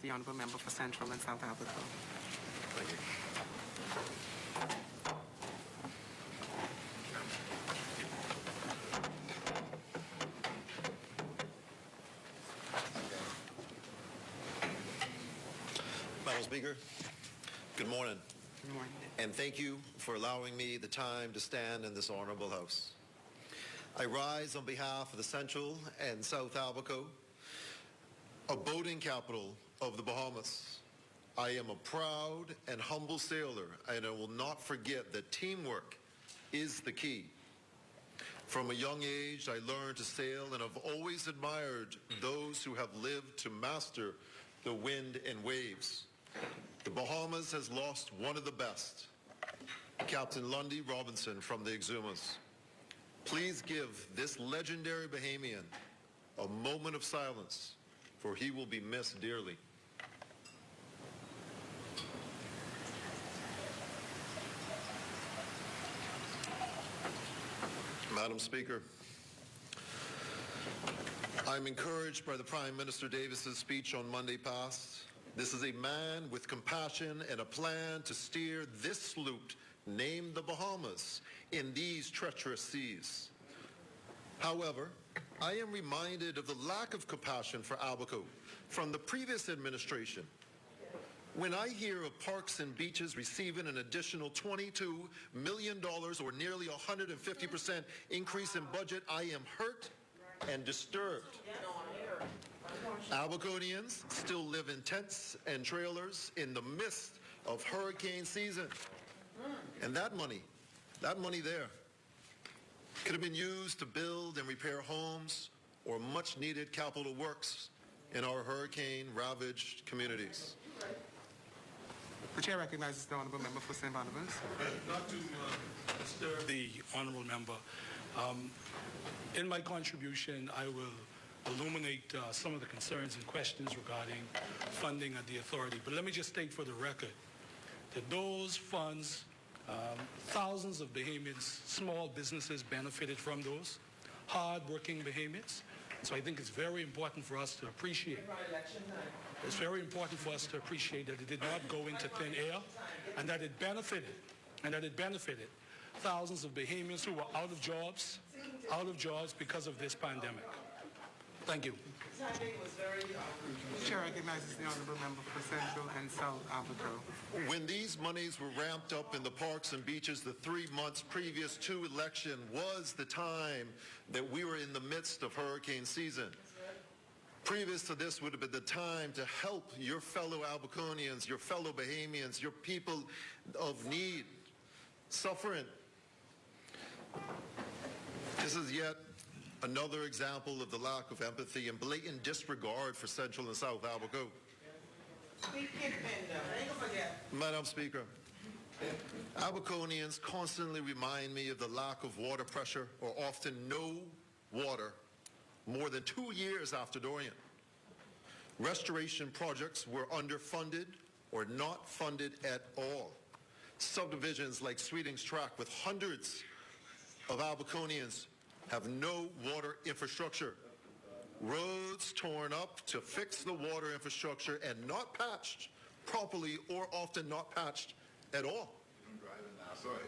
the Honourable Member for Central and South Abaco. Thank you. Madam Speaker, good morning. Good morning. And thank you for allowing me the time to stand in this honorable house. I rise on behalf of the Central and South Abaco, a boating capital of the Bahamas. I am a proud and humble sailor, and I will not forget that teamwork is the key. From a young age, I learned to sail, and I've always admired those who have lived to master the wind and waves. The Bahamas has lost one of the best, Captain Lundy Robinson from the Exumas. Please give this legendary Bahamian a moment of silence, for he will be missed dearly. Madam Speaker, I'm encouraged by the Prime Minister Davis's speech on Monday past. This is a man with compassion and a plan to steer this sloop named the Bahamas in these treacherous seas. However, I am reminded of the lack of compassion for Abaco from the previous administration. When I hear of parks and beaches receiving an additional $22 million or nearly 150% increase in budget, I am hurt and disturbed. Abaconians still live in tents and trailers in the midst of hurricane season. And that money there could have been used to build and repair homes or much needed capital works in our hurricane-ravaged communities. The Chair recognizes the Honourable Member for St. Barnabas. Not to disturb the Honourable Member, in my contribution I will illuminate some of the concerns and questions regarding funding at the authority. But let me just state for the record that those funds, thousands of Bahamians, small businesses benefited from those, hard-working Bahamians. So I think it's very important for us to appreciate. It's very important for us to appreciate that it did not go into thin air, and that it benefited, thousands of Bahamians who were out of jobs because of this pandemic. Thank you. The Chair recognizes the Honourable Member for Central and South Abaco. When these monies were ramped up in the parks and beaches the 3 months previous to election was the time that we were in the midst of hurricane season. Previous to this would have been the time to help your fellow Abaconians, your fellow Bahamians, your people of need, suffering. This is yet another example of the lack of empathy and blatant disregard for Central and South Abaco. Madam Speaker, Abaconians constantly remind me of the lack of water pressure or often no water more than 2 years after Dorian. Restoration projects were underfunded or not funded at all. Subdivisions like Sweetings Track with hundreds of Abaconians have no water infrastructure. Roads torn up to fix the water infrastructure and not patched properly or often not patched at all. I'm driving now, sorry.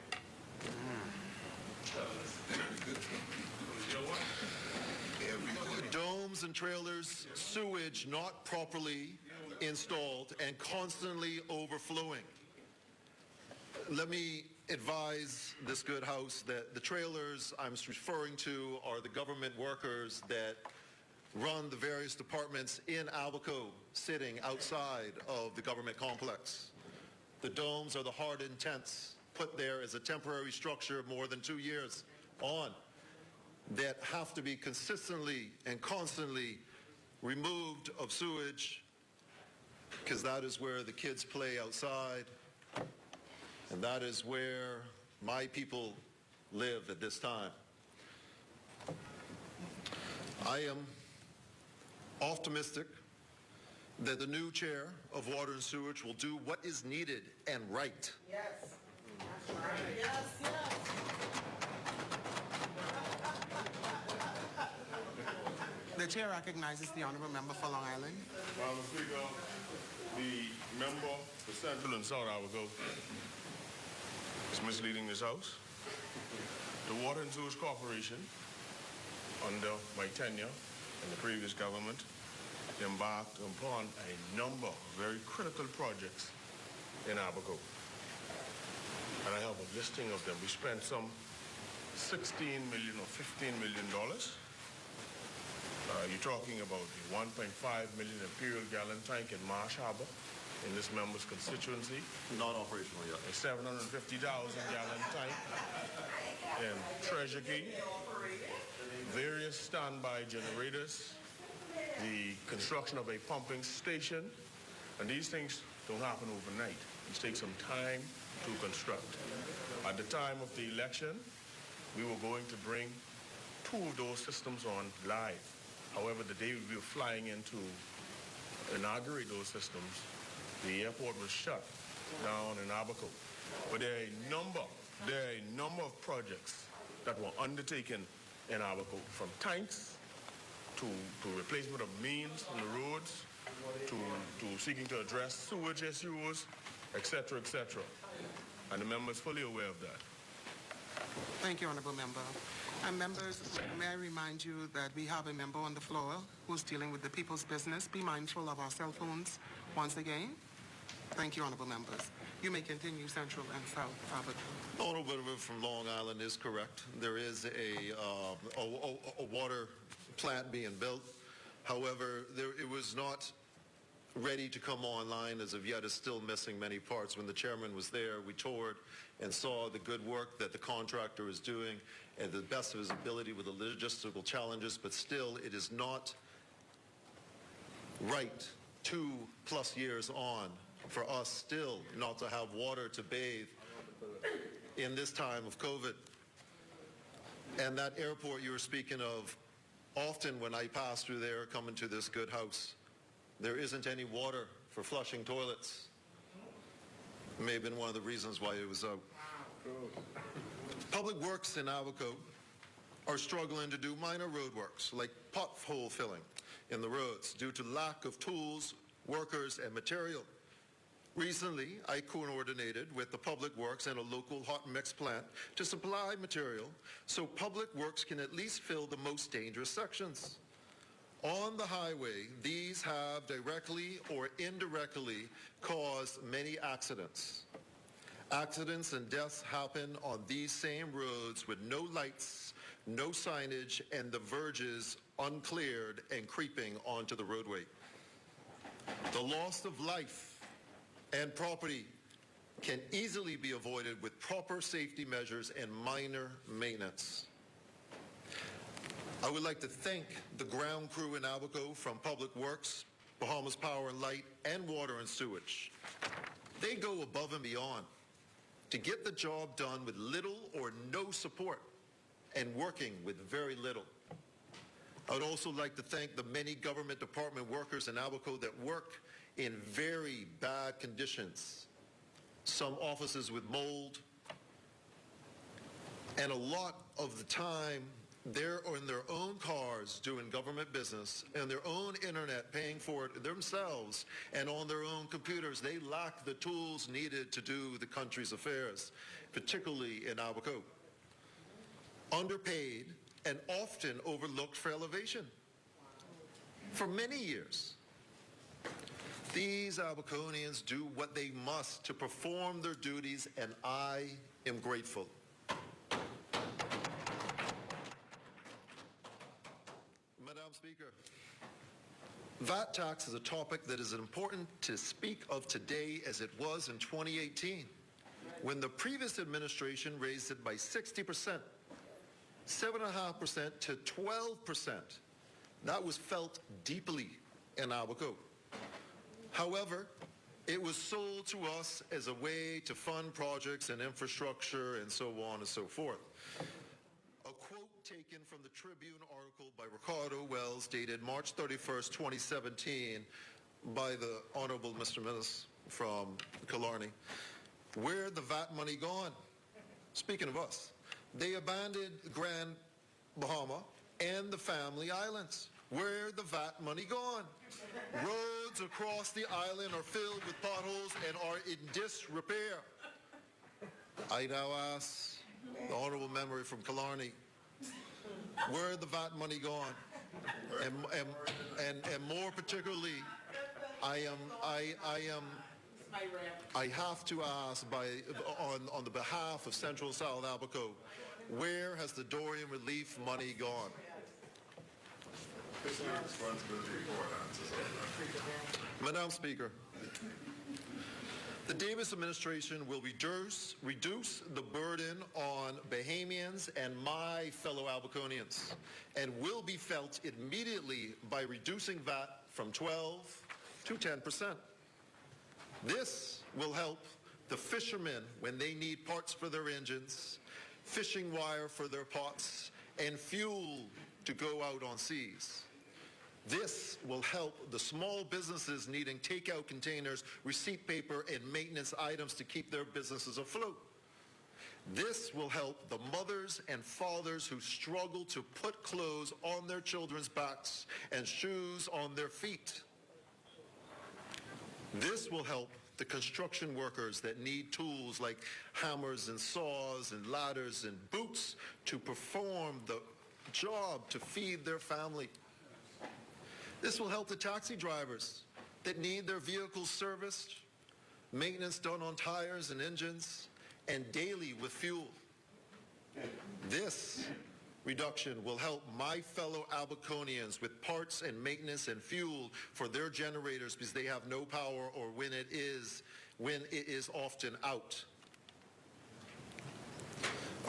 Domes and trailers, sewage not properly installed and constantly overflowing. Let me advise this good house that the trailers I'm referring to are the government workers that run the various departments in Abaco sitting outside of the government complex. The domes are the hardened tents put there as a temporary structure more than 2 years on that have to be consistently and constantly removed of sewage because that is where the kids play outside. And that is where my people live at this time. I am optimistic that the new chair of Water and Sewage will do what is needed and right. Yes. That's right. Yes, yes. The Chair recognizes the Honourable Member for Long Island. Madam Speaker, Central and South Abaco is misleading this House. The Water and Sewage Corporation, under my tenure in the previous government, embarked upon a number of very critical projects in Abaco. And I have a listing of them. We spent some $16 million or $15 million. You're talking about the 1.5 million imperial gallon tank in Marsh Harbor in this member's constituency. Not operational yet. A 750,000 gallon tank in Treasure Key. Various standby generators. The construction of a pumping station. And these things don't happen overnight. It takes some time to construct. At the time of the election, we were going to bring 2 of those systems on live. However, the day we were flying in to inaugurate those systems, the airport was shut down in Abaco. But there are a number of projects that were undertaken in Abaco, from tanks to replacement of mains on the roads, to seeking to address sewage issues, etc., etc. And the member is fully aware of that. Thank you, Honourable Member. And members, may I remind you that we have a member on the floor who's dealing with the people's business. Be mindful of our cell phones once again. Thank you, Honourable Members. You may continue, Central and South Abaco. Honourable member from Long Island is correct. There is a water plant being built. However, it was not ready to come online as of yet. Is still missing many parts. When the chairman was there, we toured and saw the good work that the contractor is doing and the best of his ability with the logistical challenges, but still it is not right 2+ years on for us still not to have water to bathe in this time of COVID. And that airport you were speaking of, often when I pass through there coming to this good house, there isn't any water for flushing toilets. It may have been one of the reasons why it was out. Public Works in Abaco are struggling to do minor road works like pothole filling in the roads due to lack of tools, workers, and material. Recently, I coordinated with the Public Works and a local hot mix plant to supply material so Public Works can at least fill the most dangerous sections. On the highway, these have directly or indirectly caused many accidents. Accidents and deaths happen on these same roads with no lights, no signage, and the verges uncleared and creeping onto the roadway. The loss of life and property can easily be avoided with proper safety measures and minor maintenance. I would like to thank the ground crew in Abaco from Public Works, Bahamas Power and Light, and Water and Sewage. They go above and beyond to get the job done with little or no support and working with very little. I would also like to thank the many government department workers in Abaco that work in very bad conditions. Some offices with mold, and a lot of the time they're in their own cars doing government business and their own internet, paying for it themselves, and on their own computers. They lack the tools needed to do the country's affairs, particularly in Abaco. Underpaid and often overlooked for elevation for many years. These Abaconians do what they must to perform their duties, and I am grateful. Madam Speaker, VAT tax is a topic that is important to speak of today as it was in 2018, when the previous administration raised it by 60%, 7.5% to 12%. That was felt deeply in Abaco. However, it was sold to us as a way to fund projects and infrastructure and so on and so forth. A quote taken from the Tribune article by Ricardo Wells dated March 31st, 2017 by the Honorable Mr. Minnis from Killarney. Where the VAT money gone? Speaking of us, they abandoned Grand Bahama and the Family Islands. Where the VAT money gone? Roads across the island are filled with potholes and are in disrepair. I now ask the honorable member from Killarney, where the VAT money gone? And more particularly, I have to ask on the behalf of Central South Abaco, where has the Dorian relief money gone? Madam Speaker, the Davis administration will reduce the burden on Bahamians and my fellow Abaconians, and will be felt immediately by reducing VAT from 12 to 10%. This will help the fishermen when they need parts for their engines, fishing wire for their pots, and fuel to go out on seas. This will help the small businesses needing takeout containers, receipt paper, and maintenance items to keep their businesses afloat. This will help the mothers and fathers who struggle to put clothes on their children's backs and shoes on their feet. This will help the construction workers that need tools like hammers and saws and ladders and boots to perform the job to feed their family. This will help the taxi drivers that need their vehicles serviced, maintenance done on tires and engines, and daily with fuel. This reduction will help my fellow Abaconians with parts and maintenance and fuel for their generators because they have no power or when it is often out.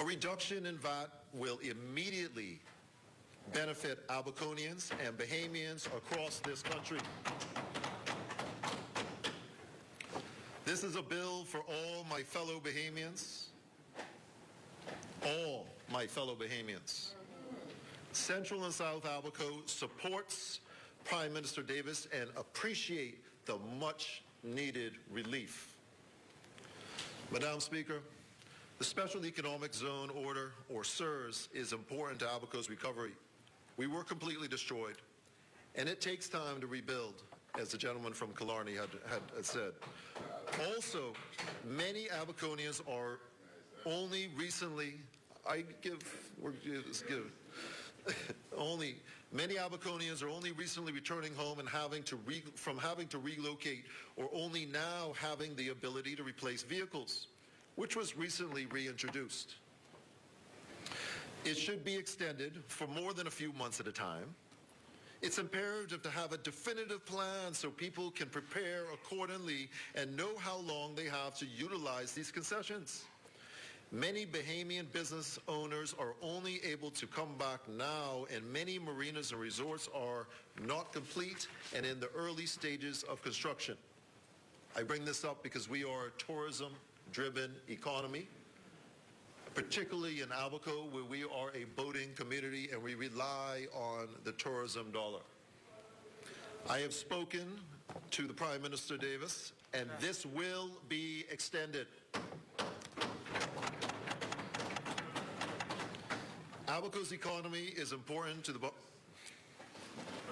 A reduction in VAT will immediately benefit Abaconians and Bahamians across this country. This is a bill for all my fellow Bahamians. All my fellow Bahamians. Central and South Abaco supports Prime Minister Davis and appreciate the much needed relief. Madam Speaker, the Special Economic Zone Order, or SERS, is important to Abaco's recovery. We were completely destroyed, and it takes time to rebuild, as the gentleman from Killarney had said. Also, many Abaconians are only recently, many Abaconians are only recently returning home and having to relocate, or only now having the ability to replace vehicles, which was recently reintroduced. It should be extended for more than a few months at a time. It's imperative to have a definitive plan so people can prepare accordingly and know how long they have to utilize these concessions. Many Bahamian business owners are only able to come back now, and many marinas and resorts are not complete and in the early stages of construction. I bring this up because we are a tourism-driven economy, particularly in Abaco, where we are a boating community and we rely on the tourism dollar. I have spoken to the Prime Minister Davis, and this will be extended. Abaco's economy is important to the...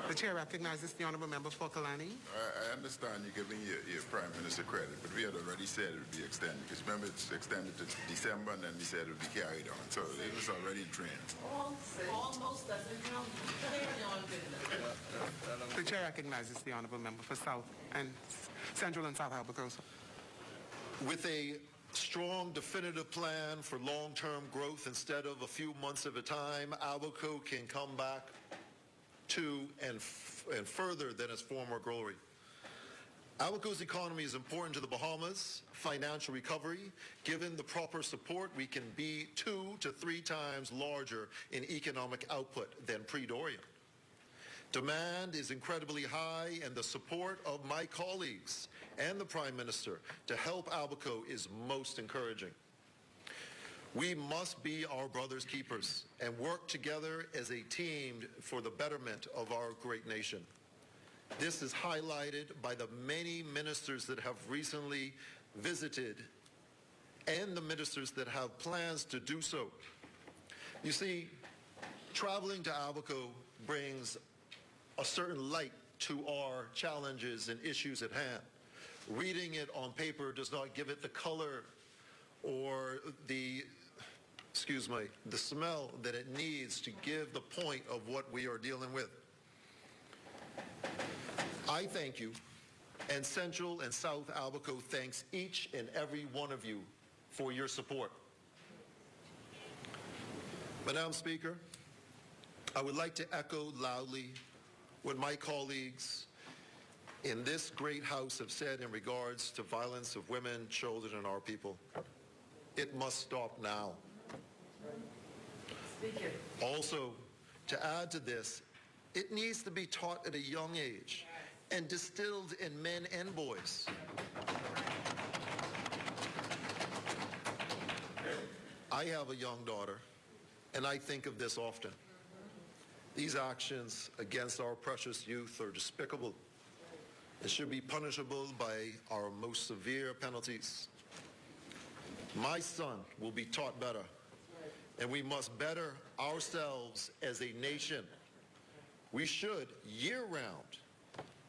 The chair recognizes the honourable member for Killarney. I understand you're giving your Prime Minister credit, but we had already said it would be extended. Because remember, it's extended to December, and then we said it would be carried on. So it was already drained. Almost doesn't count. Carry on, business. The chair recognizes the honourable member for South and Central and South Abaco. With a strong, definitive plan for long-term growth instead of a few months at a time, Abaco can come back to and further than its former glory. Abaco's economy is important to the Bahamas' financial recovery. Given the proper support, we can be 2 to 3 times larger in economic output than pre-Dorian. Demand is incredibly high, and the support of my colleagues and the Prime Minister to help Abaco is most encouraging. We must be our brothers' keepers and work together as a team for the betterment of our great nation. This is highlighted by the many ministers that have recently visited and the ministers that have plans to do so. You see, traveling to Abaco brings a certain light to our challenges and issues at hand. Reading it on paper does not give it the color or the smell that it needs to give the point of what we are dealing with. I thank you, and Central and South Abaco thanks each and every one of you for your support. Madam Speaker, I would like to echo loudly what my colleagues in this great House have said in regards to violence of women, children, and our people. It must stop now. Speaker. Also, to add to this, it needs to be taught at a young age and distilled in men and boys. I have a young daughter, and I think of this often. These actions against our precious youth are despicable. It should be punishable by our most severe penalties. My son will be taught better, and we must better ourselves as a nation. We should, year-round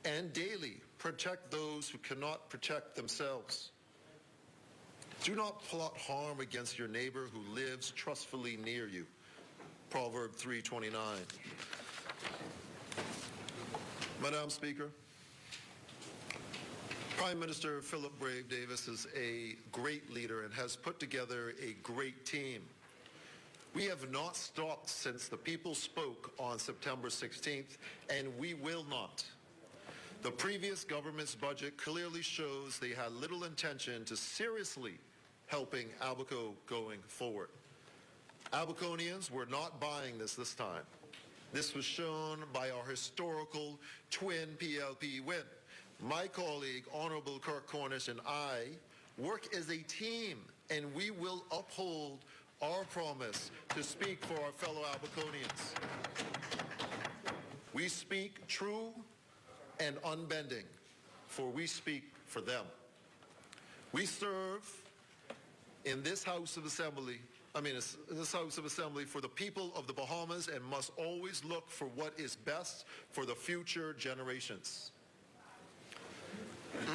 and daily, protect those who cannot protect themselves. Do not plot harm against your neighbor who lives trustfully near you. Proverb 3:29. Madam Speaker, Prime Minister Philip Brave Davis is a great leader and has put together a great team. We have not stopped since the people spoke on September 16th, and we will not. The previous government's budget clearly shows they had little intention to seriously helping Abaco going forward. Abaconians were not buying this time. This was shown by our historical twin PLP win. My colleague, Honorable Kirk Cornish, and I work as a team, and we will uphold our promise to speak for our fellow Abaconians. We speak true and unbending, for we speak for them. We serve in this House of Assembly for the people of the Bahamas and must always look for what is best for the future generations.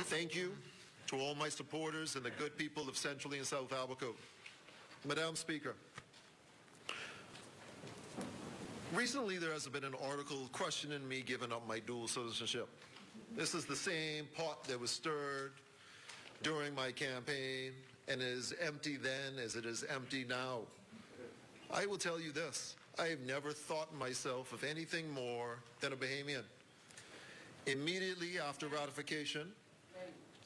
Thank you to all my supporters and the good people of Central and South Abaco. Madam Speaker, recently there has been an article questioning me giving up my dual citizenship. This is the same pot that was stirred during my campaign and is empty then as it is empty now. I will tell you this, I have never thought myself of anything more than a Bahamian. Immediately after ratification,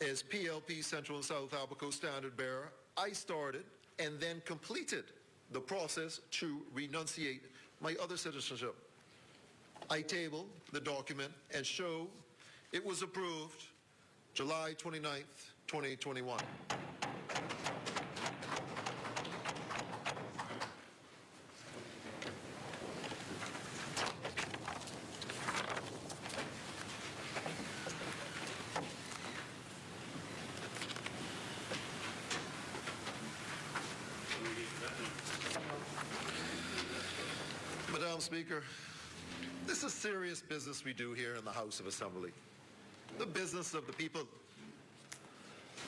as PLP Central and South Abaco Standard Bearer, I started and then completed the process to renunciate my other citizenship. I tabled the document and show it was approved July 29th, 2021. Madam Speaker, this is serious business we do here in the House of Assembly. The business of the people.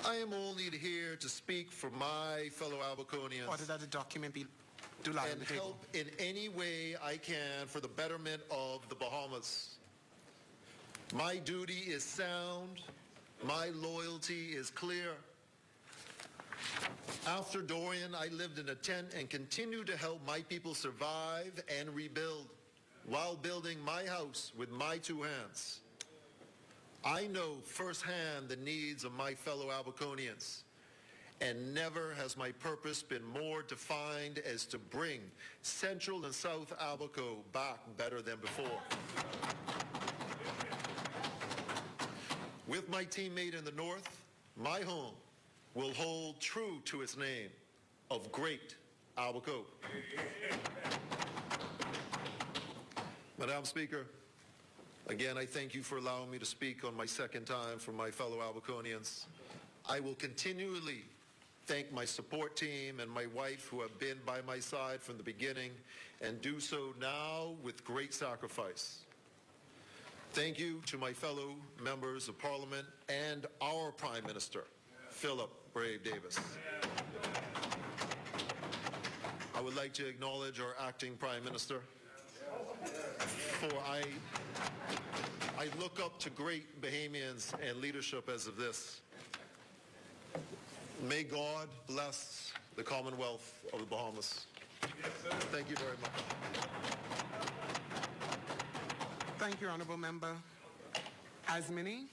I am only here to speak for my fellow Abaconians. Order that the document be do lie on and the table. help in any way I can for the betterment of the Bahamas. My duty is sound. My loyalty is clear. After Dorian, I lived in a tent and continue to help my people survive and rebuild while building my house with my two hands. I know firsthand the needs of my fellow Abaconians, and never has my purpose been more defined as to bring Central and South Abaco back better than before. With my teammate in the North, my home will hold true to its name of Great Abaco. Madam Speaker, again, I thank you for allowing me to speak on my second time for my fellow Abaconians. I will continually thank my support team and my wife who have been by my side from the beginning and do so now with great sacrifice. Thank you to my fellow members of Parliament and our Prime Minister, Philip Brave Davis. I would like to acknowledge our acting Prime Minister, for I look up to great Bahamians and leadership as of this. May God bless the Commonwealth of the Bahamas. Thank you very much. Thank you, Honourable Member. As many